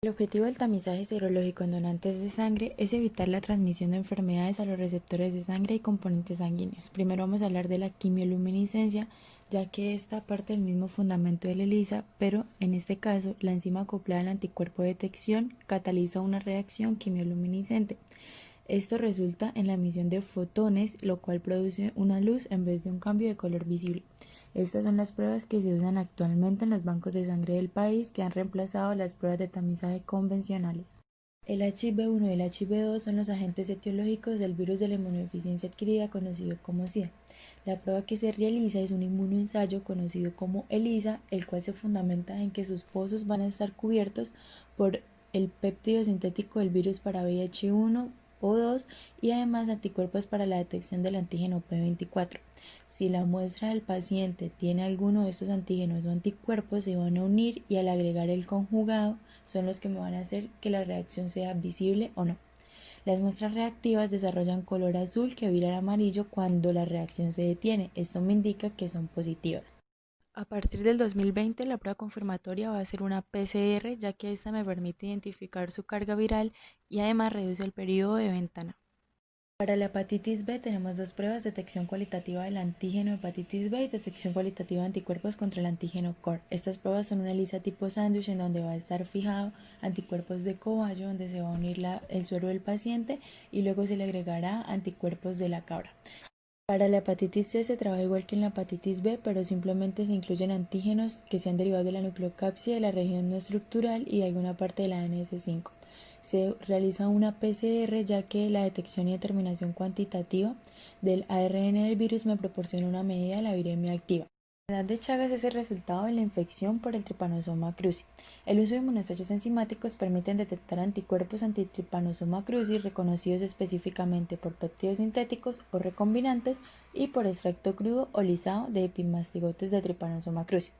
El objetivo del tamizaje serológico en donantes de sangre es evitar la transmisión de enfermedades a los receptores de sangre y componentes sanguíneos. Primero vamos a hablar de la quimioluminiscencia, ya que esta parte del mismo fundamento del ELISA, pero en este caso la enzima acoplada al anticuerpo de detección cataliza una reacción quimioluminiscente. Esto resulta en la emisión de fotones, lo cual produce una luz en vez de un cambio de color visible. Estas son las pruebas que se usan actualmente en los bancos de sangre del país, que han reemplazado las pruebas de tamizaje convencionales. El HIV-1 y el HIV-2 son los agentes etiológicos del virus de la inmunodeficiencia adquirida conocido como SIDA. La prueba que se realiza es un inmunoensayo conocido como ELISA, el cual se fundamenta en que sus pozos van a estar cubiertos por el péptido sintético del virus para VIH-1 o 2 y además anticuerpos para la detección del antígeno P24. Si la muestra del paciente tiene alguno de estos antígenos o anticuerpos, se van a unir y al agregar el conjugado son los que me van a hacer que la reacción sea visible o no. Las muestras reactivas desarrollan color azul que vira al amarillo cuando la reacción se detiene. Esto me indica que son positivas. A partir del 2020, la prueba confirmatoria va a ser una PCR, ya que esta me permite identificar su carga viral y además reduce el periodo de ventana. Para la hepatitis B tenemos dos pruebas: detección cualitativa del antígeno hepatitis B y detección cualitativa de anticuerpos contra el antígeno COR. Estas pruebas son una ELISA tipo sándwich en donde va a estar fijado anticuerpos de cobayo, donde se va a unir el suero del paciente y luego se le agregará anticuerpos de la cabra. Para la hepatitis C se trabaja igual que en la hepatitis B, pero simplemente se incluyen antígenos que sean derivados de la nucleocapsia, de la región no estructural y de alguna parte de la ANS5. Se realiza una PCR, ya que la detección y determinación cuantitativa del ARN del virus me proporciona una medida de la viremia activa. La enfermedad de Chagas es el resultado de la infección por el Trypanosoma cruzi. El uso de inmunoensayos enzimáticos permite detectar anticuerpos anti-Trypanosoma cruzi reconocidos específicamente por péptidos sintéticos o recombinantes y por extracto crudo o lisado de epimastigotes de Trypanosoma cruzi.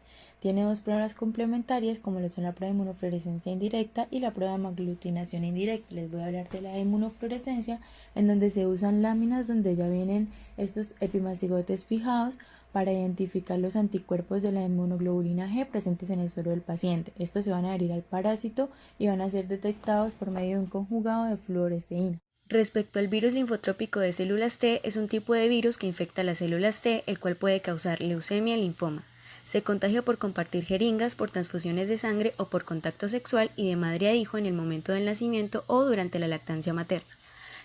Tiene dos pruebas complementarias, como lo son la prueba de inmunofluorescencia indirecta y la prueba de aglutinación indirecta. Les voy a hablar de la inmunofluorescencia, en donde se usan láminas donde ya vienen estos epimastigotes fijados para identificar los anticuerpos de la inmunoglobulina G presentes en el suero del paciente. Estos se van a adherir al parásito y van a ser detectados por medio de un conjugado de fluoresceína. Respecto al virus linfotrópico de células T, es un tipo de virus que infecta las células T, el cual puede causar leucemia y linfoma. Se contagia por compartir jeringas, por transfusiones de sangre o por contacto sexual y de madre a hijo en el momento del nacimiento o durante la lactancia materna.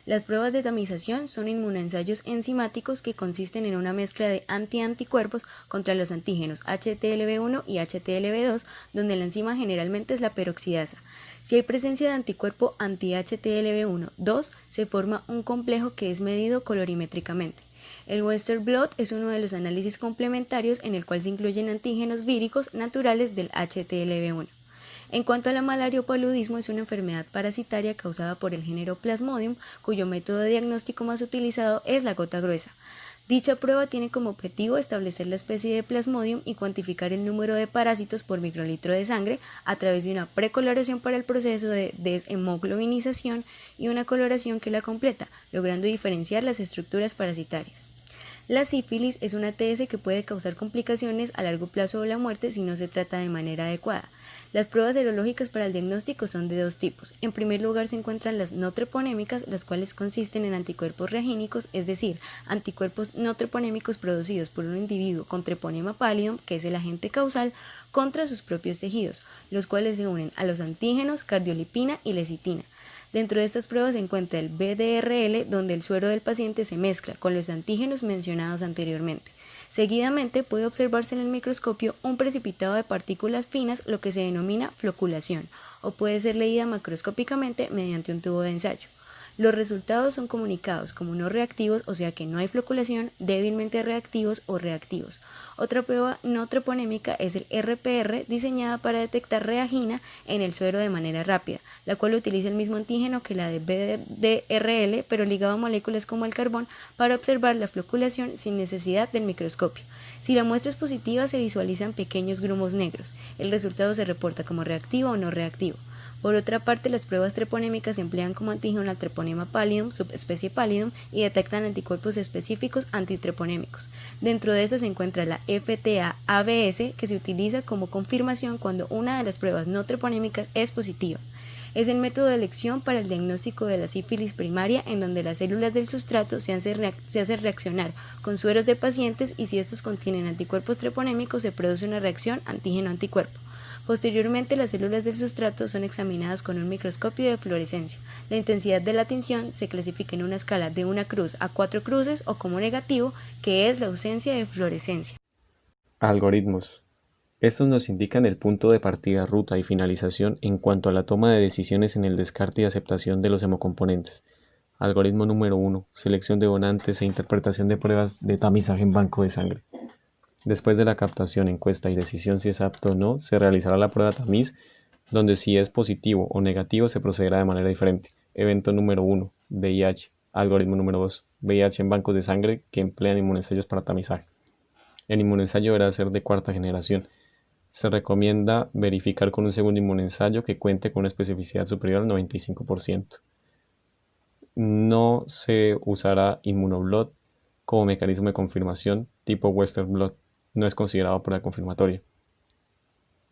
Las pruebas de tamización son inmunoensayos enzimáticos que consisten en una mezcla de antianticuerpos contra los antígenos HTLV1 y HTLV2, donde la enzima generalmente es la peroxidasa. Si hay presencia de anticuerpo anti-HTLV1-2, se forma un complejo que es medido colorimétricamente. El Western blot es uno de los análisis complementarios en el cual se incluyen antígenos víricos naturales del HTLV1. En cuanto a la malaria o paludismo, es una enfermedad parasitaria causada por el género Plasmodium, cuyo método de diagnóstico más utilizado es la gota gruesa. Dicha prueba tiene como objetivo establecer la especie de Plasmodium y cuantificar el número de parásitos por microlitro de sangre a través de una precoloración para el proceso de deshemoglobinización y una coloración que la completa, logrando diferenciar las estructuras parasitarias. La sífilis es una TS que puede causar complicaciones a largo plazo o la muerte si no se trata de manera adecuada. Las pruebas serológicas para el diagnóstico son de dos tipos. En primer lugar se encuentran las no treponémicas, las cuales consisten en anticuerpos reagínicos, es decir, anticuerpos no treponémicos producidos por un individuo con treponema pallidum, que es el agente causal, contra sus propios tejidos, los cuales se unen a los antígenos cardiolipina y lecitina. Dentro de estas pruebas se encuentra el BDRL, donde el suero del paciente se mezcla con los antígenos mencionados anteriormente. Seguidamente puede observarse en el microscopio un precipitado de partículas finas, lo que se denomina floculación, o puede ser leída macroscópicamente mediante un tubo de ensayo. Los resultados son comunicados como no reactivos, o sea que no hay floculación, débilmente reactivos o reactivos. Otra prueba no treponémica es el RPR, diseñada para detectar reagina en el suero de manera rápida, la cual utiliza el mismo antígeno que la de BDRL, pero ligado a moléculas como el carbón para observar la floculación sin necesidad del microscopio. Si la muestra es positiva, se visualizan pequeños grumos negros. El resultado se reporta como reactivo o no reactivo. Por otra parte, las pruebas treponémicas se emplean como antígeno al treponema pallidum, subespecie pallidum, y detectan anticuerpos específicos antitreponémicos. Dentro de estas se encuentra la FTA-ABS, que se utiliza como confirmación cuando una de las pruebas no treponémicas es positiva. Es el método de elección para el diagnóstico de la sífilis primaria, en donde las células del sustrato se hacen reaccionar con sueros de pacientes y si estos contienen anticuerpos treponémicos se produce una reacción antígeno-anticuerpo. Posteriormente, las células del sustrato son examinadas con un microscopio de fluorescencia. La intensidad de la tinción se clasifica en una escala de 1 cruz a 4 cruces o como negativo, que es la ausencia de fluorescencia. Algoritmos. Estos nos indican el punto de partida, ruta y finalización en cuanto a la toma de decisiones en el descarte y aceptación de los hemocomponentes. Algoritmo número 1. Selección de donantes e interpretación de pruebas de tamizaje en banco de sangre. Después de la captación, encuesta y decisión si es apto o no, se realizará la prueba tamiz, donde si es positivo o negativo se procederá de manera diferente. Evento número 1. VIH. Algoritmo número 2. VIH en bancos de sangre que emplean inmunoensayos para tamizaje. El inmunoensayo deberá ser de cuarta generación. Se recomienda verificar con un segundo inmunoensayo que cuente con una especificidad superior al 95%. No se usará inmunoblot como mecanismo de confirmación tipo Western blot. No es considerado prueba confirmatoria.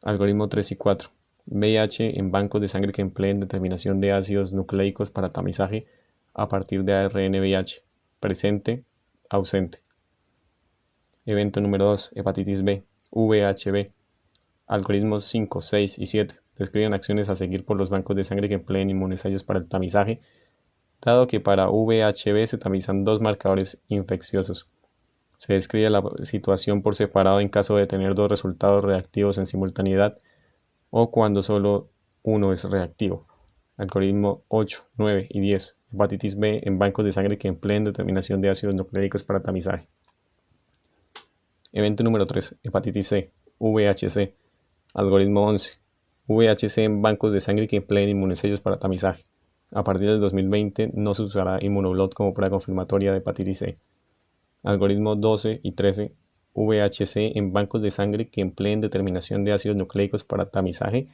Algoritmo 3 y 4. VIH en bancos de sangre que empleen determinación de ácidos nucleicos para tamizaje a partir de ARN VIH. Presente, ausente. Evento número 2. Hepatitis B. VHB. Algoritmos 5, 6 y 7 describen acciones a seguir por los bancos de sangre que empleen inmunoensayos para el tamizaje, dado que para VHB se tamizan 2 marcadores infecciosos. Se describe la situación por separado en caso de tener 2 resultados reactivos en simultaneidad o cuando solo uno es reactivo. Algoritmo 8, 9 y 10. Hepatitis B en bancos de sangre que empleen determinación de ácidos nucleicos para tamizaje. Evento número 3. Hepatitis C. VHC. Algoritmo 11. VHC en bancos de sangre que empleen inmunoensayos para tamizaje. A partir del 2020 no se usará inmunoblot como prueba confirmatoria de hepatitis C. Algoritmo 12 y 13. VHC en bancos de sangre que empleen determinación de ácidos nucleicos para tamizaje.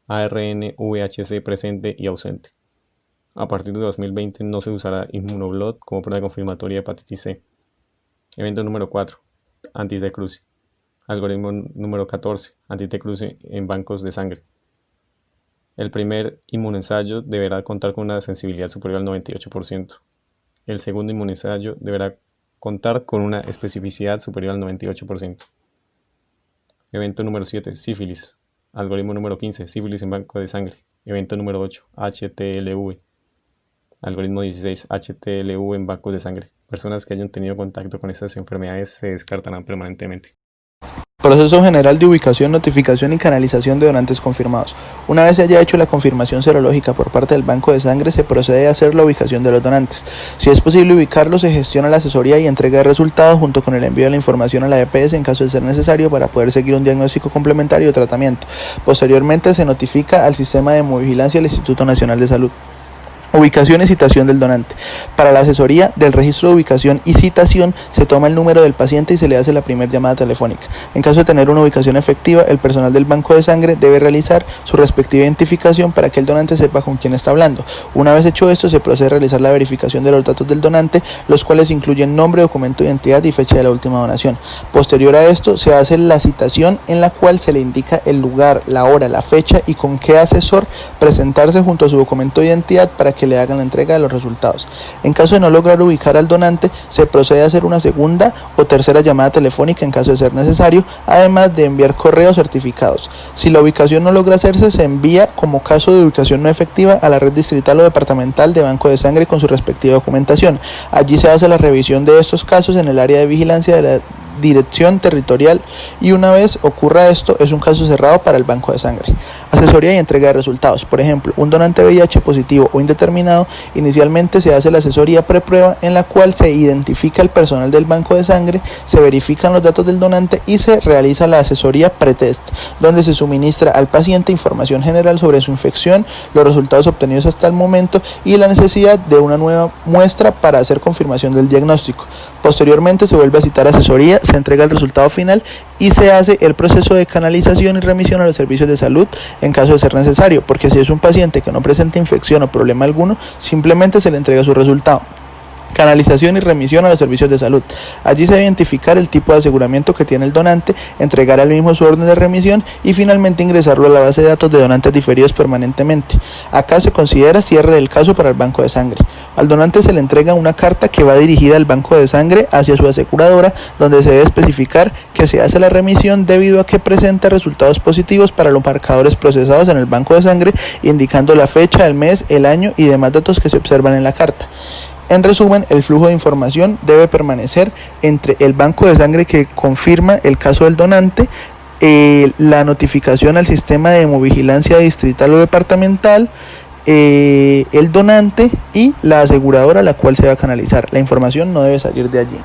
ARN VHC presente y ausente. A partir de 2020 no se usará inmunoblot como prueba confirmatoria de hepatitis C. Evento número 4. Antitecruce. Algoritmo número 14. Antitecruce en bancos de sangre. El primer inmunoensayo deberá contar con una sensibilidad superior al 98%. El segundo inmunoensayo deberá contar con una especificidad superior al 98%. Evento número 7. Sífilis. Algoritmo número 15. Sífilis en banco de sangre. Evento número 8. HTLV. Algoritmo 16. HTLV en bancos de sangre. Personas que hayan tenido contacto con estas enfermedades se descartarán permanentemente. Proceso general de ubicación, notificación y canalización de donantes confirmados. Una vez se haya hecho la confirmación serológica por parte del banco de sangre, se procede a hacer la ubicación de los donantes. Si es posible ubicarlos, se gestiona la asesoría y entrega de resultados junto con el envío de la información a la EPS en caso de ser necesario para poder seguir un diagnóstico complementario de tratamiento. Posteriormente se notifica al sistema de hemovigilancia del Instituto Nacional de Salud. Ubicación y citación del donante. Para la asesoría del registro de ubicación y citación se toma el número del paciente y se le hace la primera llamada telefónica. En caso de tener una ubicación efectiva, el personal del banco de sangre debe realizar su respectiva identificación para que el donante sepa con quién está hablando. Una vez hecho esto, se procede a realizar la verificación de los datos del donante, los cuales incluyen nombre, documento de identidad y fecha de la última donación. Posterior a esto, se hace la citación en la cual se le indica el lugar, la hora, la fecha y con qué asesor presentarse junto a su documento de identidad para que le hagan la entrega de los resultados. En caso de no lograr ubicar al donante, se procede a hacer una segunda o tercera llamada telefónica en caso de ser necesario, además de enviar correos certificados. Si la ubicación no logra hacerse, se envía como caso de ubicación no efectiva a la red distrital o departamental de banco de sangre con su respectiva documentación. Allí se hace la revisión de estos casos en el área de vigilancia de la dirección territorial y una vez ocurra esto es un caso cerrado para el banco de sangre. Asesoría y entrega de resultados. Por ejemplo, un donante VIH positivo o indeterminado, inicialmente se hace la asesoría preprueba en la cual se identifica el personal del banco de sangre, se verifican los datos del donante y se realiza la asesoría pretest, donde se suministra al paciente información general sobre su infección, los resultados obtenidos hasta el momento y la necesidad de una nueva muestra para hacer confirmación del diagnóstico. Posteriormente se vuelve a citar asesoría, se entrega el resultado final y se hace el proceso de canalización y remisión a los servicios de salud en caso de ser necesario, porque si es un paciente que no presenta infección o problema alguno, simplemente se le entrega su resultado. canalización y remisión a los servicios de salud. Allí se debe identificar el tipo de aseguramiento que tiene el donante, entregar al mismo su orden de remisión y finalmente ingresarlo a la base de datos de donantes diferidos permanentemente. Acá se considera cierre del caso para el banco de sangre. Al donante se le entrega una carta que va dirigida al banco de sangre hacia su aseguradora, donde se debe especificar que se hace la remisión debido a que presenta resultados positivos para los marcadores procesados en el banco de sangre, indicando la fecha, el mes, el año y demás datos que se observan en la carta. En resumen, el flujo de información debe permanecer entre el banco de sangre que confirma el caso del donante, la notificación al sistema de hemovigilancia distrital o departamental, el donante y la aseguradora a la cual se va a canalizar. La información no debe salir de allí.